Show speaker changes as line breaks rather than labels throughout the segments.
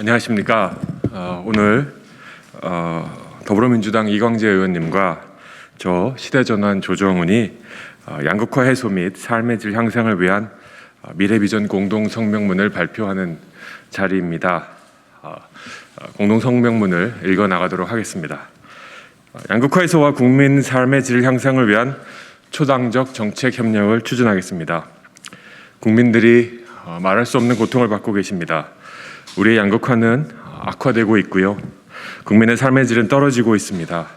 안녕하십니까. 오늘 더불어민주당 이광재 의원님과 저 시대전환 조정훈이 양극화 해소 및 삶의 질 향상을 위한 미래비전 공동성명문을 발표하는 자리입니다. 공동성명문을 읽어나가도록 하겠습니다. 양극화 해소와 국민 삶의 질 향상을 위한 초당적 정책 협력을 추진하겠습니다. 국민들이 말할 수 없는 고통을 받고 계십니다. 우리의 양극화는 악화되고 있고요. 국민의 삶의 질은 떨어지고 있습니다.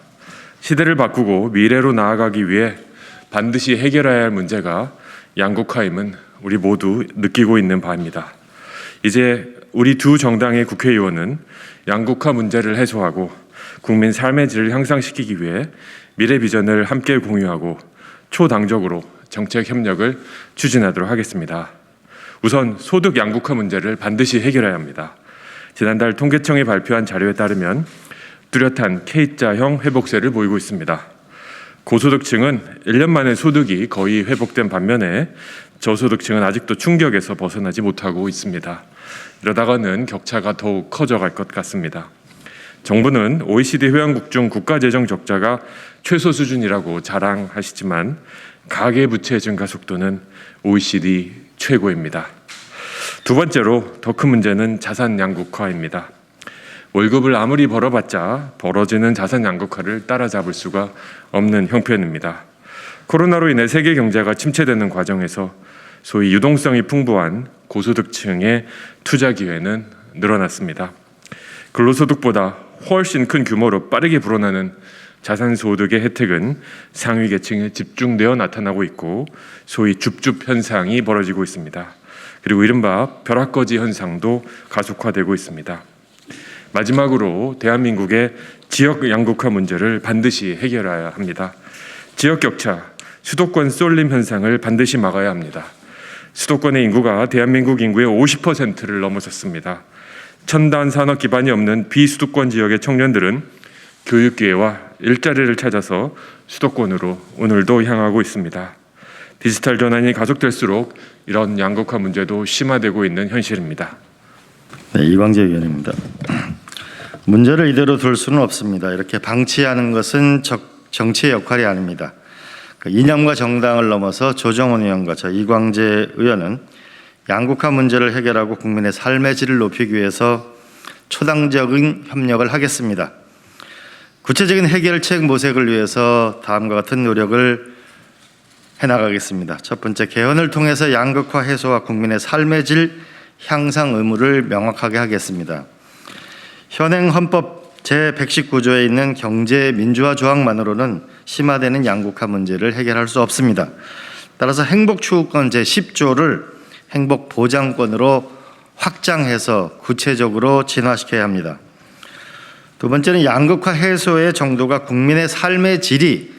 시대를 바꾸고 미래로 나아가기 위해 반드시 해결해야 할 문제가 양극화임은 우리 모두 느끼고 있는 바입니다. 이제 우리 두 정당의 국회의원은 양극화 문제를 해소하고 국민 삶의 질을 향상시키기 위해 미래 비전을 함께 공유하고 초당적으로 정책 협력을 추진하도록 하겠습니다. 우선 소득 양극화 문제를 반드시 해결해야 합니다. 지난달 통계청이 발표한 자료에 따르면 뚜렷한 K자형 회복세를 보이고 있습니다. 고소득층은 1년 만에 소득이 거의 회복된 반면에 저소득층은 아직도 충격에서 벗어나지 못하고 있습니다. 이러다가는 격차가 더욱 커져갈 것 같습니다. 정부는 OECD 회원국 중 국가재정 적자가 최소 수준이라고 자랑하시지만 가계부채 증가 속도는 OECD 최고입니다. 두 번째로 더 큰 문제는 자산 양극화입니다. 월급을 아무리 벌어봤자 벌어지는 자산 양극화를 따라잡을 수가 없는 형편입니다. 코로나로 인해 세계 경제가 침체되는 과정에서 소위 유동성이 풍부한 고소득층의 투자 기회는 늘어났습니다. 근로소득보다 훨씬 큰 규모로 빠르게 불어나는 자산소득의 혜택은 상위 계층에 집중되어 나타나고 있고 소위 줍줍 현상이 벌어지고 있습니다. 그리고 이른바 벼락거지 현상도 가속화되고 있습니다. 마지막으로 대한민국의 지역 양극화 문제를 반드시 해결해야 합니다. 지역 격차, 수도권 쏠림 현상을 반드시 막아야 합니다. 수도권의 인구가 대한민국 인구의 50%를 넘어섰습니다. 첨단 산업 기반이 없는 비수도권 지역의 청년들은 교육 기회와 일자리를 찾아서 수도권으로 오늘도 향하고 있습니다. 디지털 전환이 가속될수록 이런 양극화 문제도 심화되고 있는 현실입니다.
네, 이광재 의원입니다. 문제를 이대로 둘 수는 없습니다. 이렇게 방치하는 것은 정치의 역할이 아닙니다. 이념과 정당을 넘어서 조정훈 의원과 저 이광재 의원은 양극화 문제를 해결하고 국민의 삶의 질을 높이기 위해서 초당적인 협력을 하겠습니다. 구체적인 해결책 모색을 위해서 다음과 같은 노력을 해나가겠습니다. 첫 번째, 개헌을 통해서 양극화 해소와 국민의 삶의 질 향상 의무를 명확하게 하겠습니다. 현행 헌법 제119조에 있는 경제 민주화 조항만으로는 심화되는 양극화 문제를 해결할 수 없습니다. 따라서 행복추구권 제10조를 행복보장권으로 확장해서 구체적으로 진화시켜야 합니다. 두 번째는 양극화 해소의 정도가 국민의 삶의 질이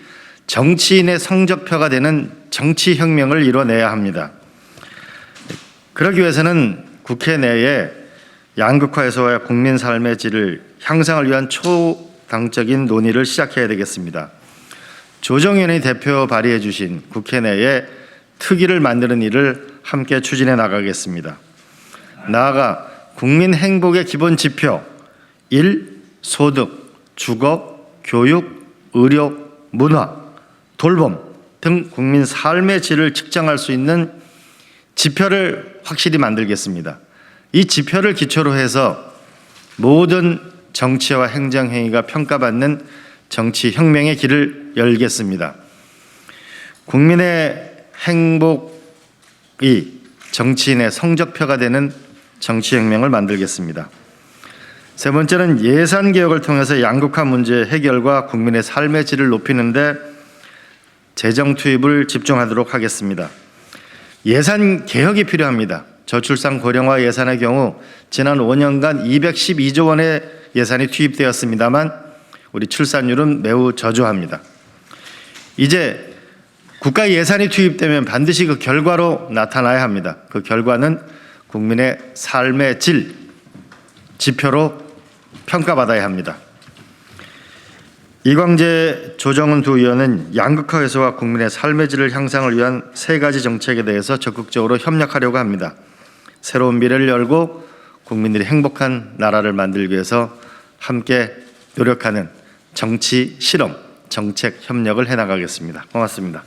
정치인의 성적표가 되는 정치혁명을 이뤄내야 합니다. 그러기 위해서는 국회 내에 양극화 해소와 국민 삶의 질을 향상을 위한 초당적인 논의를 시작해야 되겠습니다. 조정위원회 대표 발의해 주신 국회 내에 특위를 만드는 일을 함께 추진해 나가겠습니다. 나아가 국민 행복의 기본 지표 1. 소득, 주거, 교육, 의료, 문화, 돌봄 등 국민 삶의 질을 측정할 수 있는 지표를 확실히 만들겠습니다. 이 지표를 기초로 해서 모든 정치와 행정행위가 평가받는 정치혁명의 길을 열겠습니다. 국민의 행복이 정치인의 성적표가 되는 정치혁명을 만들겠습니다. 세 번째는 예산 개혁을 통해서 양극화 문제 해결과 국민의 삶의 질을 높이는 데 재정 투입을 집중하도록 하겠습니다. 예산 개혁이 필요합니다. 저출산 고령화 예산의 경우 지난 5년간 212조 원의 예산이 투입되었습니다만 우리 출산율은 매우 저조합니다. 이제 국가 예산이 투입되면 반드시 그 결과로 나타나야 합니다. 그 결과는 국민의 삶의 질 지표로 평가받아야 합니다. 이광재, 조정훈 두 의원은 양극화 해소와 국민의 삶의 질을 향상을 위한 세 가지 정책에 대해서 적극적으로 협력하려고 합니다. 새로운 미래를 열고 국민들이 행복한 나라를 만들기 위해서 함께 노력하는 정치 실험, 정책 협력을 해나가겠습니다. 고맙습니다.